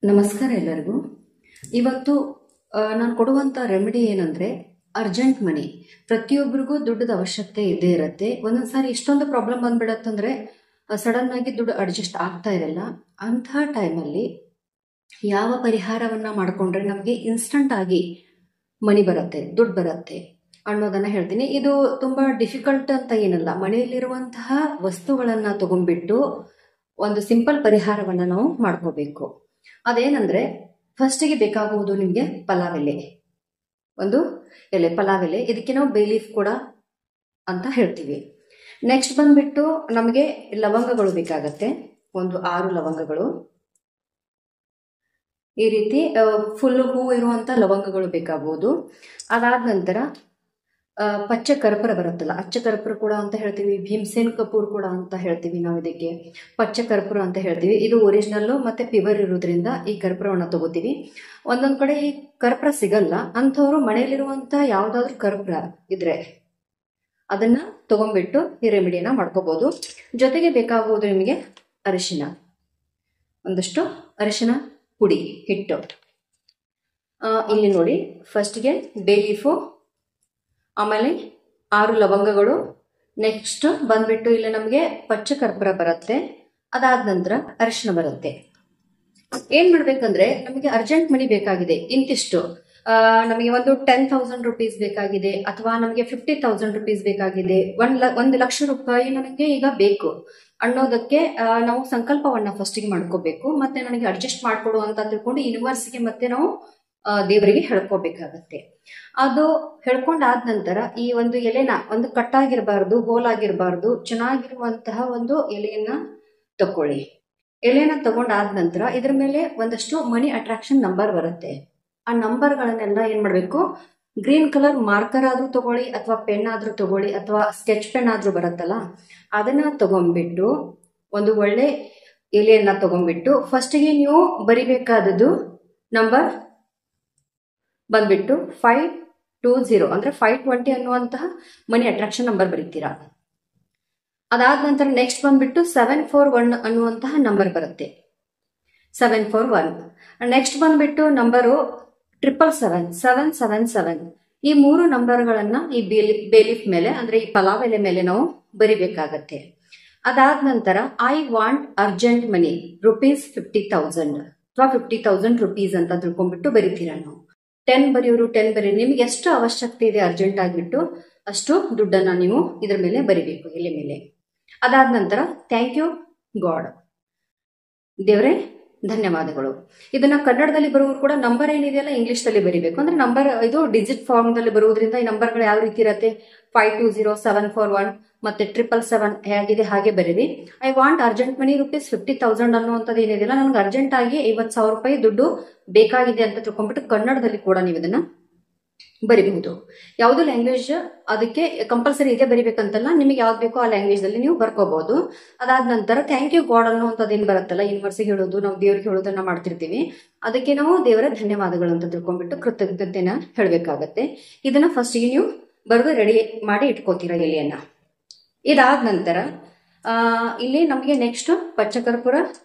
ನಮಸ್ಕಾರ ಎಲ್ಲರಿಗೂ. ಇವತ್ತು ನಾನು ಕೊಡುವಂಥ ರೆಮಿಡಿ ಏನಂದರೆ ಅರ್ಜೆಂಟ್ ಮನಿ. ಪ್ರತಿಯೊಬ್ಬರಿಗೂ ದುಡ್ಡದ ಅವಶ್ಯಕತೆ ಇದ್ದೇ ಇರುತ್ತೆ. ಒಂದೊಂದು ಸಾರಿ ಇಷ್ಟೊಂದು ಪ್ರಾಬ್ಲಮ್ ಬಂದ್ಬಿಡತ್ತಂದರೆ ಸಡನ್ ಆಗಿ ದುಡ್ಡು ಅಡ್ಜಸ್ಟ್ ಆಗ್ತಾ ಇರಲ್ಲ. ಅಂಥ ಟೈಮಲ್ಲಿ ಯಾವ ಪರಿಹಾರವನ್ನು ಮಾಡಿಕೊಂಡ್ರೆ ನಮಗೆ ಇನ್ಸ್ಟಂಟ್ ಆಗಿ ಮನಿ ಬರುತ್ತೆ, ದುಡ್ಡು ಬರುತ್ತೆ ಅನ್ನೋದನ್ನು ಹೇಳ್ತೀನಿ. ಇದು ತುಂಬ ಡಿಫಿಕಲ್ಟ್ ಅಂತ ಏನಲ್ಲ. ಮನೆಯಲ್ಲಿರುವಂತಹ ವಸ್ತುಗಳನ್ನು ತಗೊಂಡ್ಬಿಟ್ಟು ಒಂದು ಸಿಂಪಲ್ ಪರಿಹಾರವನ್ನು ನಾವು ಮಾಡ್ಕೋಬೇಕು. ಅದೇನಂದ್ರೆ ಫಸ್ಟಿಗೆ ಬೇಕಾಗುವುದು ನಿಮಗೆ ಪಲಾವ್ ಎಲೆ, ಒಂದು ಎಲೆ ಪಲಾವ್ ಎಲೆ. ಇದಕ್ಕೆ ನಾವು ಬೇ ಲೀಫ್ ಕೂಡ ಅಂತ ಹೇಳ್ತೀವಿ. ನೆಕ್ಸ್ಟ್ ಬಂದ್ಬಿಟ್ಟು ನಮಗೆ ಲವಂಗಗಳು ಬೇಕಾಗತ್ತೆ, ಒಂದು 6 ಲವಂಗಗಳು. ಈ ರೀತಿ ಫುಲ್ ಹೂ ಇರುವಂತ ಲವಂಗಗಳು ಬೇಕಾಗಬಹುದು. ಅದಾದ ನಂತರ ಪಚ್ಚ ಕರ್ಪೂರ ಬರುತ್ತಲ್ಲ, ಅಚ್ಚ ಕರ್ಪೂರ ಕೂಡ ಅಂತ ಹೇಳ್ತೀವಿ, ಭೀಮಸೇನ್ ಕಪೂರ್ ಕೂಡ ಅಂತ ಹೇಳ್ತೀವಿ ನಾವು. ಇದಕ್ಕೆ ಪಚ್ಚ ಕರ್ಪೂರ ಅಂತ ಹೇಳ್ತೀವಿ. ಇದು ಒರಿಜಿನಲ್ಲು ಮತ್ತೆ ಪ್ಯೂರ್ ಇರೋದ್ರಿಂದ ಈ ಕರ್ಪೂರವನ್ನು ತಗೋತೀವಿ. ಒಂದೊಂದ್ ಕಡೆ ಈ ಕರ್ಪೂರ ಸಿಗಲ್ಲ, ಅಂಥವ್ರು ಮನೆಯಲ್ಲಿರುವಂತ ಯಾವ್ದಾದ್ರು ಕರ್ಪೂರ ಇದ್ರೆ ಅದನ್ನ ತಗೊಂಡ್ಬಿಟ್ಟು ಈ ರೆಮಿಡಿಯನ್ನ ಮಾಡ್ಕೋಬಹುದು. ಜೊತೆಗೆ ಬೇಕಾಗುವುದು ನಿಮಗೆ ಅರಿಶಿನ, ಒಂದಷ್ಟು ಅರಿಶಿನ ಪುಡಿ ಹಿಟ್ಟು. ಇಲ್ಲಿ ನೋಡಿ, ಫಸ್ಟ್ಗೆ ಬೇ ಲೀಫು, ಆಮೇಲೆ 6 ಲವಂಗಗಳು. ನೆಕ್ಸ್ಟ್ ಬಂದ್ಬಿಟ್ಟು ಇಲ್ಲಿ ನಮಗೆ ಪಚ್ಚ ಕರ್ಪೂರ ಬರುತ್ತೆ. ಅದಾದ ನಂತರ ಅರಿಶಿನ ಬರುತ್ತೆ. ಏನ್ ಮಾಡ್ಬೇಕಂದ್ರೆ ನಮಗೆ ಅರ್ಜೆಂಟ್ ಮನಿ ಬೇಕಾಗಿದೆ, ಇಂತಿಷ್ಟು ನಮಗೆ ಒಂದು 10,000 ರುಪೀಸ್ ಬೇಕಾಗಿದೆ, ಅಥವಾ ನಮಗೆ 50,000 ರುಪೀಸ್ ಬೇಕಾಗಿದೆ, 1 ಲಕ್ಷ ರೂಪಾಯಿ ನನಗೆ ಈಗ ಬೇಕು ಅನ್ನೋದಕ್ಕೆ ನಾವು ಸಂಕಲ್ಪವನ್ನ ಫಸ್ಟಿಗೆ ಮಾಡ್ಕೋಬೇಕು. ಮತ್ತೆ ನನಗೆ ಅಡ್ಜಸ್ಟ್ ಮಾಡ್ಕೊಡು ಅಂತ ತಿಳ್ಕೊಂಡು ಯೂನಿವರ್ಸ್ಗೆ ಮತ್ತೆ ನಾವು ದೇವರಿಗೆ ಹೇಳ್ಕೋಬೇಕಾಗತ್ತೆ. ಅದು ಹೇಳ್ಕೊಂಡಾದ ನಂತರ ಈ ಒಂದು ಎಲೆನ, ಒಂದು ಕಟ್ಟಾಗಿರ್ಬಾರ್ದು, ಹೋಲಾಗಿರ್ಬಾರ್ದು, ಚೆನ್ನಾಗಿರುವಂತಹ ಒಂದು ಎಲೆಯನ್ನ ತಕೊಳ್ಳಿ. ಎಲೆನ ತಗೊಂಡಾದ ನಂತರ ಇದ್ರ ಮೇಲೆ ಒಂದಷ್ಟು ಮನಿ ಅಟ್ರಾಕ್ಷನ್ ನಂಬರ್ ಬರುತ್ತೆ. ಆ ನಂಬರ್ಗಳನ್ನೆಲ್ಲ ಏನ್ ಮಾಡ್ಬೇಕು, ಗ್ರೀನ್ ಕಲರ್ ಮಾರ್ಕರ್ ಆದ್ರೂ ತಗೊಳ್ಳಿ, ಅಥವಾ ಪೆನ್ ಆದ್ರೂ ತಗೊಳ್ಳಿ, ಅಥವಾ ಸ್ಕೆಚ್ ಪೆನ್ ಆದ್ರೂ ಬರುತ್ತಲ್ಲ, ಅದನ್ನ ತಗೊಂಡ್ಬಿಟ್ಟು ಒಂದು ಒಳ್ಳೆ ಎಲೆಯನ್ನ ತಗೊಂಡ್ಬಿಟ್ಟು ಫಸ್ಟಿಗೆ ನೀವು ಬರಿಬೇಕಾದದ್ದು ನಂಬರ್ ಬಂದ್ಬಿಟ್ಟು 520 ಅಂದ್ರೆ 520 ಅನ್ನುವಂತಹ ಮನಿ ಅಟ್ರಾಕ್ಷನ್ ನಂಬರ್ ಬರೀತೀರಾ. ಅದಾದ ನಂತರ ನೆಕ್ಸ್ಟ್ ಬಂದ್ಬಿಟ್ಟು 741 ಅನ್ನುವಂತಹ ನಂಬರ್ ಬರುತ್ತೆ, 741. ನೆಕ್ಸ್ಟ್ ಬಂದ್ಬಿಟ್ಟು ನಂಬರು 777. ಈ 3 ನಂಬರ್ಗಳನ್ನ ಈ ಬೇಲೀಫ್ ಮೇಲೆ, ಅಂದ್ರೆ ಈ ಪಲಾವ್ ಎಲೆ ಮೇಲೆ ನಾವು ಬರಿಬೇಕಾಗತ್ತೆ. ಅದಾದ ನಂತರ ಐ ವಾಂಟ್ ಅರ್ಜೆಂಟ್ ಮನಿ ₹50,000 ಅಥವಾ 50,000 ರುಪೀಸ್ ಅಂತ ತಿಳ್ಕೊಂಡ್ಬಿಟ್ಟು ಬರಿತೀರಾ. ನಾವು 10 ಬರೆಯೋರು 10 ಬರೀ, ನಿಮ್ಗೆ ಎಷ್ಟು ಅವಶ್ಯಕತೆ ಇದೆ ಅರ್ಜೆಂಟ್ ಆಗಿಬಿಟ್ಟು ಅಷ್ಟು ದುಡ್ಡನ್ನ ನೀವು ಇದ್ರ ಮೇಲೆ ಬರಿಬೇಕು, ಎಲೆ ಮೇಲೆ. ಅದಾದ ನಂತರ ಥ್ಯಾಂಕ್ ಯು ಗಾಡ್, ದೇವ್ರೆ ಧನ್ಯವಾದಗಳು. ಇದನ್ನ ಕನ್ನಡದಲ್ಲಿ ಬರುವುದು ಕೂಡ ನಂಬರ್ ಏನಿದೆಯಲ್ಲ ಇಂಗ್ಲಿಷ್ ದಲ್ಲಿ ಬರಿಬೇಕು. ಅಂದ್ರೆ ನಂಬರ್ ಇದು ಡಿಜಿಟ್ ಫಾರ್ಮ್ ದಲ್ಲಿ ಬರುವುದರಿಂದ ಈ ನಂಬರ್ಗಳು ಯಾವ ರೀತಿ ಇರುತ್ತೆ, 520, 741 ಮತ್ತೆ 777 ಹೇಗಿದೆ ಹಾಗೆ ಬರೀರಿ. ಐ ವಾಂಟ್ ಅರ್ಜೆಂಟ್ ಮನಿ ₹50,000 ಅನ್ನುವಂಥದ್ದು ಏನಿದೆಯಲ್ಲ, ನನ್ಗೆ ಅರ್ಜೆಂಟ್ ಆಗಿ 50,000 ರೂಪಾಯಿ ದುಡ್ಡು ಬೇಕಾಗಿದೆ ಅಂತ ತಿಳ್ಕೊಂಡ್ಬಿಟ್ಟು ಕನ್ನಡದಲ್ಲಿ ಕೂಡ ನೀವು ಇದನ್ನ ಬರಿಬಹುದು. ಯಾವ್ದು ಲ್ಯಾಂಗ್ವೇಜ್ ಅದಕ್ಕೆ ಕಂಪಲ್ಸರಿ ಇದೆ ಬರಿಬೇಕಂತಲ್ಲ, ನಿಮಗೆ ಯಾವ್ದು ಬೇಕೋ ಆ ಲ್ಯಾಂಗ್ವೇಜ್ ದಲ್ಲಿ ನೀವು ಬರ್ಕೋಬಹುದು. ಅದಾದ ನಂತರ ಥ್ಯಾಂಕ್ ಯು ಗಾಡ್ ಅನ್ನುವಂಥದ್ದು ಏನ್ ಬರುತ್ತಲ್ಲ, ಯೂನಿವರ್ಸಿಗೆ ಹೇಳೋದು, ನಾವು ದೇವ್ರಿಗೆ ಹೇಳೋದನ್ನ ಮಾಡ್ತಿರ್ತೀವಿ. ಅದಕ್ಕೆ ನಾವು ದೇವರ ಧನ್ಯವಾದಗಳು ಅಂತ ತಿಳ್ಕೊಂಡ್ಬಿಟ್ಟು ಕೃತಜ್ಞತೆನ ಹೇಳ್ಬೇಕಾಗತ್ತೆ. ಇದನ್ನ ಫಸ್ಟಿಗೆ ನೀವು ಬರೆದು ರೆಡಿ ಮಾಡಿ ಇಟ್ಕೋತೀರ ಎಲೆಯನ್ನ. ಇದಾದ ನಂತರ ಇಲ್ಲಿ ನಮಗೆ ನೆಕ್ಸ್ಟ್ ಪಚ್ಚಕರ್ಪೂರ,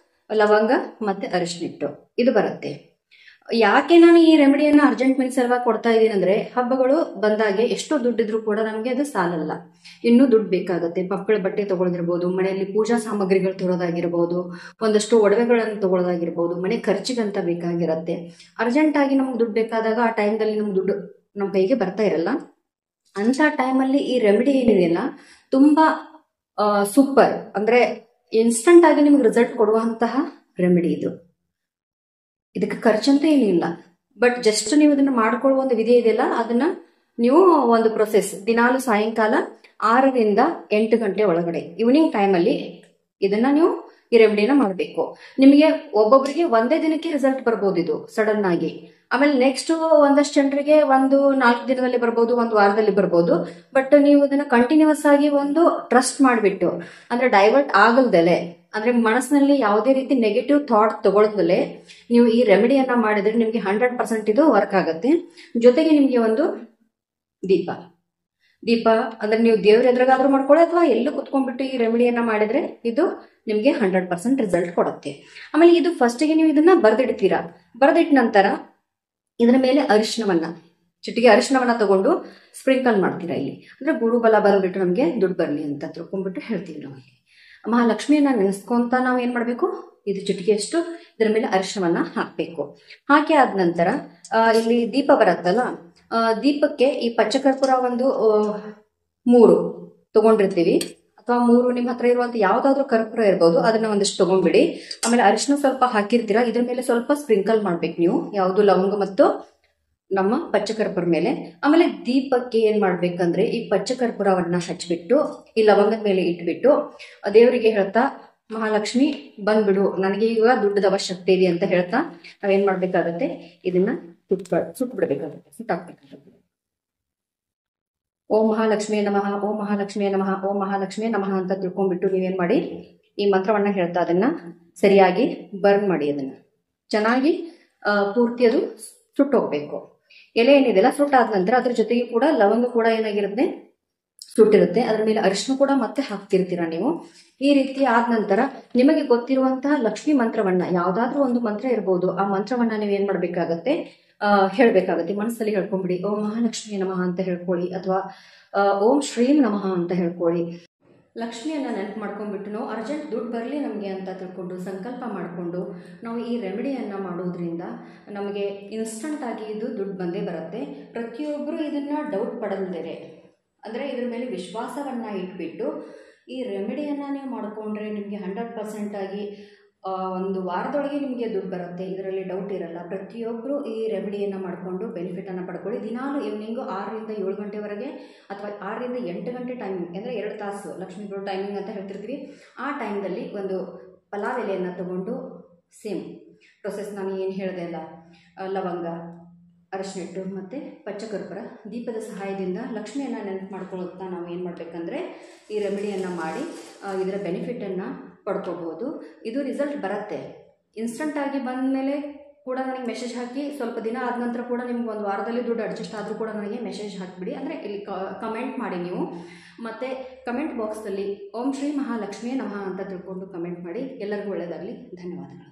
ಲವಂಗ ಮತ್ತೆ ಅರಿಶಿನ ಹಿಟ್ಟು ಇದು ಬರುತ್ತೆ. ಯಾಕೆ ನಾನು ಈ ರೆಮಿಡಿಯನ್ನ ಅರ್ಜೆಂಟ್ ಮನಿ ಸಲುವಾಗಿ ಕೊಡ್ತಾ ಇದ್ದೀನಿ ಅಂದ್ರೆ, ಹಬ್ಬಗಳು ಬಂದಾಗೆ ಎಷ್ಟೋ ದುಡ್ಡಿದ್ರು ಕೂಡ ನಮಗೆ ಅದು ಸಾಲಲ್ಲ, ಇನ್ನೂ ದುಡ್ಡು ಬೇಕಾಗುತ್ತೆ. ಮಕ್ಕಳ ಬಟ್ಟೆ ತಗೊಳ್ಳೋದಿರ್ಬೋದು, ಮನೆಯಲ್ಲಿ ಪೂಜಾ ಸಾಮಗ್ರಿಗಳು ತಗೊಳ್ಳೋದಾಗಿರ್ಬೋದು, ಒಂದಷ್ಟು ಒಡವೆಗಳನ್ನು ತಗೊಳ್ಳೋದಾಗಿರ್ಬೋದು, ಮನೆ ಖರ್ಚಿಗಂತ ಬೇಕಾಗಿರತ್ತೆ. ಅರ್ಜೆಂಟ್ ಆಗಿ ನಮ್ಗೆ ದುಡ್ಡು ಬೇಕಾದಾಗ ಆ ಟೈಮ್ದಲ್ಲಿ ನಮ್ಗೆ ದುಡ್ಡು ನಮ್ಮ ಕೈಗೆ ಬರ್ತಾ ಇರಲ್ಲ. ಅಂತ ಟೈಮಲ್ಲಿ ಈ ರೆಮಿಡಿ ಏನಿದೆಯಲ್ಲ ತುಂಬಾ ಸೂಪರ್, ಅಂದ್ರೆ ಇನ್ಸ್ಟಂಟ್ ಆಗಿ ನಿಮ್ಗೆ ರಿಸಲ್ಟ್ ಕೊಡುವಂತಹ ರೆಮಿಡಿ ಇದು. ಇದಕ್ಕೆ ಖರ್ಚಂತ ಏನಿಲ್ಲ, ಬಟ್ ಜಸ್ಟ್ ನೀವು ಇದನ್ನ ಮಾಡ್ಕೊಳ್ಳುವ ಒಂದು ವಿಧಿ ಇದೆಯಲ್ಲ, ಅದನ್ನ ನೀವು ಒಂದು ಪ್ರೊಸೆಸ್ ದಿನಾಲು ಸಾಯಂಕಾಲ 6ರಿಂದ 8 ಗಂಟೆ ಒಳಗಡೆ ಈವ್ನಿಂಗ್ ಟೈಮಲ್ಲಿ ಇದನ್ನ ನೀವು ಈ ರೆಮಿಡಿನ ಮಾಡಬೇಕು. ನಿಮಗೆ ಒಬ್ಬೊಬ್ಬರಿಗೆ ಒಂದೇ ದಿನಕ್ಕೆ ರಿಸಲ್ಟ್ ಬರ್ಬೋದು ಇದು ಸಡನ್ ಆಗಿ. ಆಮೇಲೆ ನೆಕ್ಸ್ಟ್ ಒಂದಷ್ಟು ಜನರಿಗೆ ಒಂದು 4 ದಿನದಲ್ಲಿ ಬರ್ಬೋದು, 1 ವಾರದಲ್ಲಿ ಬರ್ಬೋದು. ಬಟ್ ನೀವು ಇದನ್ನ ಕಂಟಿನ್ಯೂಸ್ ಆಗಿ ಒಂದು ಟ್ರಸ್ಟ್ ಮಾಡಿಬಿಟ್ಟು, ಅಂದ್ರೆ ಡೈವರ್ಟ್ ಆಗಲ್ದಲೆ, ಅಂದ್ರೆ ಮನಸ್ಸಿನಲ್ಲಿ ಯಾವುದೇ ರೀತಿ ನೆಗೆಟಿವ್ ಥಾಟ್ ತಗೊಳ್ದಲೆ ನೀವು ಈ ರೆಮಿಡಿಯನ್ನ ಮಾಡಿದ್ರೆ ನಿಮ್ಗೆ 100% ಇದು ವರ್ಕ್ ಆಗುತ್ತೆ. ಜೊತೆಗೆ ನಿಮ್ಗೆ ಒಂದು ದೀಪ ಅಂದ್ರೆ ನೀವು ದೇವ್ರ ಎದುರಾದ್ರೂ ಮಾಡ್ಕೊಳ್ಳಿ, ಅಥವಾ ಎಲ್ಲೂ ಕುತ್ಕೊಂಡ್ಬಿಟ್ಟು ಈ ರೆಮಿಡಿಯನ್ನ ಮಾಡಿದ್ರೆ ಇದು ನಿಮಗೆ 100% ರಿಸಲ್ಟ್ ಕೊಡುತ್ತೆ. ಆಮೇಲೆ ಇದು ಫಸ್ಟಿಗೆ ನೀವು ಇದನ್ನ ಬರೆದಿಡ್ತೀರಾ. ಬರೆದಿಟ್ಟ ನಂತರ ಇದರ ಮೇಲೆ ಅರಿಶಿನವನ್ನ, ಚಿಟಿಗೆ ಅರಿಶಿನವನ್ನ ತಗೊಂಡು ಸ್ಪ್ರಿಂಕಲ್ ಮಾಡ್ತೀರಾ. ಇಲ್ಲಿ ಅಂದ್ರೆ ಗುರು ಬಲ ಬಂದ್ಬಿಟ್ಟು ನಮಗೆ ದುಡ್ಡು ಬರಲಿ ಅಂತ ತಿಳ್ಕೊಂಡ್ಬಿಟ್ಟು ಹೇಳ್ತೀವಿ ನಾವು. ಇಲ್ಲಿ ಮಹಾಲಕ್ಷ್ಮಿಯನ್ನ ನೆನೆಸ್ಕೊಂತ ನಾವು ಏನ್ ಮಾಡ್ಬೇಕು, ಇದು ಚಿಟಿಗೆಯಷ್ಟು ಇದರ ಮೇಲೆ ಅರಿಶಿನವನ್ನ ಹಾಕ್ಬೇಕು. ಹಾಕಿ ಆದ ನಂತರ ಇಲ್ಲಿ ದೀಪ ಬರುತ್ತಲ್ಲ, ದೀಪಕ್ಕೆ ಈ ಪಚ್ಚಕರ್ಪೂರ ಒಂದು 3 ತಗೊಂಡಿರ್ತೀವಿ, ಅಥವಾ 3 ನಿಮ್ಮ ಹತ್ರ ಇರುವಂತ ಯಾವ್ದಾದ್ರು ಕರ್ಪೂರ ಇರ್ಬೋದು, ಅದನ್ನ ಒಂದಿಷ್ಟು ತಗೊಂಡ್ಬಿಡಿ. ಆಮೇಲೆ ಅರಿಶಿನ ಸ್ವಲ್ಪ ಹಾಕಿರ್ತೀರಾ, ಇದ್ರ ಮೇಲೆ ಸ್ವಲ್ಪ ಸ್ಪ್ರಿಂಕಲ್ ಮಾಡ್ಬೇಕು ನೀವು, ಯಾವುದು ಲವಂಗ ಮತ್ತು ನಮ್ಮ ಪಚ್ಚಕರ್ಪೂರ ಮೇಲೆ. ಆಮೇಲೆ ದೀಪಕ್ಕೆ ಏನ್ ಮಾಡ್ಬೇಕಂದ್ರೆ ಈ ಪಚ್ಚಕರ್ಪೂರವನ್ನ ಹಚ್ಬಿಟ್ಟು ಈ ಲವಂಗದ ಮೇಲೆ ಇಟ್ಬಿಟ್ಟು ದೇವರಿಗೆ ಹೇಳ್ತಾ, ಮಹಾಲಕ್ಷ್ಮಿ ಬಂದ್ಬಿಡು, ನನಗೆ ಈಗ ದುಡ್ಡದ ಅವಶ್ಯಕತೆ ಇದೆ ಅಂತ ಹೇಳ್ತಾ ನಾವೇನ್ ಮಾಡ್ಬೇಕಾಗತ್ತೆ, ಇದನ್ನ ಸುಟ್ಬಿಡ್ಬೇಕಾಗತ್ತೆ, ಸುಟ್ಟಾಕ್ಬೇಕಾಗತ್ತೆ. ಓಂ ಮಹಾಲಕ್ಷ್ಮಿಯೇ ನಮಃ, ಓಂ ಮಹಾಲಕ್ಷ್ಮಿಯೇ ನಮಃ, ಓಂ ಮಹಾಲಕ್ಷ್ಮಿಯೇ ನಮಃ ಅಂತ ತಿಳ್ಕೊಂಡ್ಬಿಟ್ಟು ನೀವೇನ್ ಮಾಡಿ, ಈ ಮಂತ್ರವನ್ನ ಹೇಳ್ತಾ ಅದನ್ನ ಸರಿಯಾಗಿ ಬರ್ನ್ ಮಾಡಿ, ಅದನ್ನ ಚೆನ್ನಾಗಿ ಪೂರ್ತಿ ಅದು ಸುಟ್ಟೋಗ್ಬೇಕು. ಎಲೆ ಏನಿದೆಲ್ಲ ಸುಟ್ಟಾದ ನಂತರ ಅದ್ರ ಜೊತೆಗೆ ಕೂಡ ಲವಂಗ ಕೂಡ ಏನಾಗಿರುತ್ತೆ, ಸುಟ್ಟಿರುತ್ತೆ. ಅದ್ರ ಮೇಲೆ ಅರಿಶಿನ ಕೂಡ ಮತ್ತೆ ಹಾಕ್ತಿರ್ತೀರಾ ನೀವು. ಈ ರೀತಿ ಆದ ನಂತರ ನಿಮಗೆ ಗೊತ್ತಿರುವಂತಹ ಲಕ್ಷ್ಮಿ ಮಂತ್ರವನ್ನ, ಯಾವ್ದಾದ್ರು ಒಂದು ಮಂತ್ರ ಇರ್ಬೋದು, ಆ ಮಂತ್ರವನ್ನ ನೀವು ಏನ್ ಮಾಡ್ಬೇಕಾಗತ್ತೆ, ಹೇಳ್ಬೇಕಾಗತ್ತೆ. ಮನಸ್ಸಲ್ಲಿ ಹೇಳ್ಕೊಂಡ್ಬಿಡಿ. ಓಂ ಮಹಾಲಕ್ಷ್ಮಿ ನಮಃ ಅಂತ ಹೇಳ್ಕೊಳ್ಳಿ, ಅಥವಾ ಓಂ ಶ್ರೀಂ ನಮಃ ಅಂತ ಹೇಳ್ಕೊಳ್ಳಿ. ಲಕ್ಷ್ಮಿಯನ್ನ ನೆನಪು ಮಾಡ್ಕೊಂಡ್ಬಿಟ್ಟು ನಾವು ಅರ್ಜೆಂಟ್ ದುಡ್ಡು ಬರಲಿ ನಮಗೆ ಅಂತ ತಿಳ್ಕೊಂಡು ಸಂಕಲ್ಪ ಮಾಡಿಕೊಂಡು ನಾವು ಈ ರೆಮಿಡಿಯನ್ನು ಮಾಡೋದ್ರಿಂದ ನಮಗೆ ಇನ್ಸ್ಟಂಟ್ ಆಗಿ ಇದು ದುಡ್ಡು ಬಂದೇ ಬರುತ್ತೆ. ಪ್ರತಿಯೊಬ್ಬರು ಇದನ್ನ ಡೌಟ್ ಪಡಲ್ದೇನೆ, ಅಂದರೆ ಇದ್ರ ಮೇಲೆ ವಿಶ್ವಾಸವನ್ನ ಇಟ್ಬಿಟ್ಟು ಈ ರೆಮಿಡಿಯನ್ನು ನೀವು ಮಾಡಿಕೊಂಡ್ರೆ ನಿಮಗೆ 100% ಆಗಿ ಒಂದು ವಾರದೊಳಗೆ ನಿಮಗೆ ದುಡ್ಡು ಬರುತ್ತೆ, ಇದರಲ್ಲಿ ಡೌಟ್ ಇರಲ್ಲ. ಪ್ರತಿಯೊಬ್ಬರು ಈ ರೆಮಿಡಿಯನ್ನು ಮಾಡಿಕೊಂಡು ಬೆನಿಫಿಟನ್ನು ಪಡ್ಕೊಳ್ಳಿ. ದಿನಾಲು ಈವ್ನಿಂಗು 6 ರಿಂದ 7 ಗಂಟೆವರೆಗೆ ಅಥವಾ 6 ರಿಂದ 8 ಗಂಟೆ ಟೈಮಿಂಗ್, ಅಂದರೆ 2 ತಾಸು ಲಕ್ಷ್ಮೀ ಬರೋ ಟೈಮಿಂಗ್ ಅಂತ ಹೇಳ್ತಿರ್ತೀವಿ. ಆ ಟೈಮ್ದಲ್ಲಿ ಒಂದು ಪಲಾವ್ ಎಲೆಯನ್ನು ತಗೊಂಡು ಸೇಮ್ ಪ್ರೊಸೆಸ್ ನಾನು ಏನು ಹೇಳಿದೆ ಅಲ್ಲ, ಲವಂಗ, ಅರಿಶಿನ ಹಿಟ್ಟು ಮತ್ತು ಪಚ್ಚಕರ್ಪೂರ, ದೀಪದ ಸಹಾಯದಿಂದ ಲಕ್ಷ್ಮಿಯನ್ನು ನೆನಪು ಮಾಡ್ಕೊಳ್ತಾ ನಾವು ಏನು ಮಾಡಬೇಕಂದ್ರೆ ಈ ರೆಮಿಡಿಯನ್ನು ಮಾಡಿ ಇದರ ಬೆನಿಫಿಟನ್ನು ಪಡ್ಕೋಬಹುದು. ಇದು ರಿಸಲ್ಟ್ ಬರುತ್ತೆ. ಇನ್ಸ್ಟಂಟಾಗಿ ಬಂದ ಮೇಲೆ ಕೂಡ ನನಗೆ ಮೆಸೇಜ್ ಹಾಕಿ, ಸ್ವಲ್ಪ ದಿನ ಆದ ನಂತರ ಕೂಡ ನಿಮ್ಗೆ ಒಂದು ವಾರದಲ್ಲಿ ದುಡ್ಡು ಅಡ್ಜಸ್ಟ್ ಆದರೂ ಕೂಡ ನನಗೆ ಮೆಸೇಜ್ ಹಾಕಿಬಿಡಿ. ಅಂದರೆ ಇಲ್ಲಿ ಕಮೆಂಟ್ ಮಾಡಿ ನೀವು, ಮತ್ತು ಕಮೆಂಟ್ ಬಾಕ್ಸಲ್ಲಿ ಓಂ ಶ್ರೀ ಮಹಾಲಕ್ಷ್ಮಿಯೇ ನಮಃ ಅಂತ ತಿಳ್ಕೊಂಡು ಕಮೆಂಟ್ ಮಾಡಿ. ಎಲ್ಲರಿಗೂ ಒಳ್ಳೆಯದಾಗಲಿ. ಧನ್ಯವಾದಗಳು.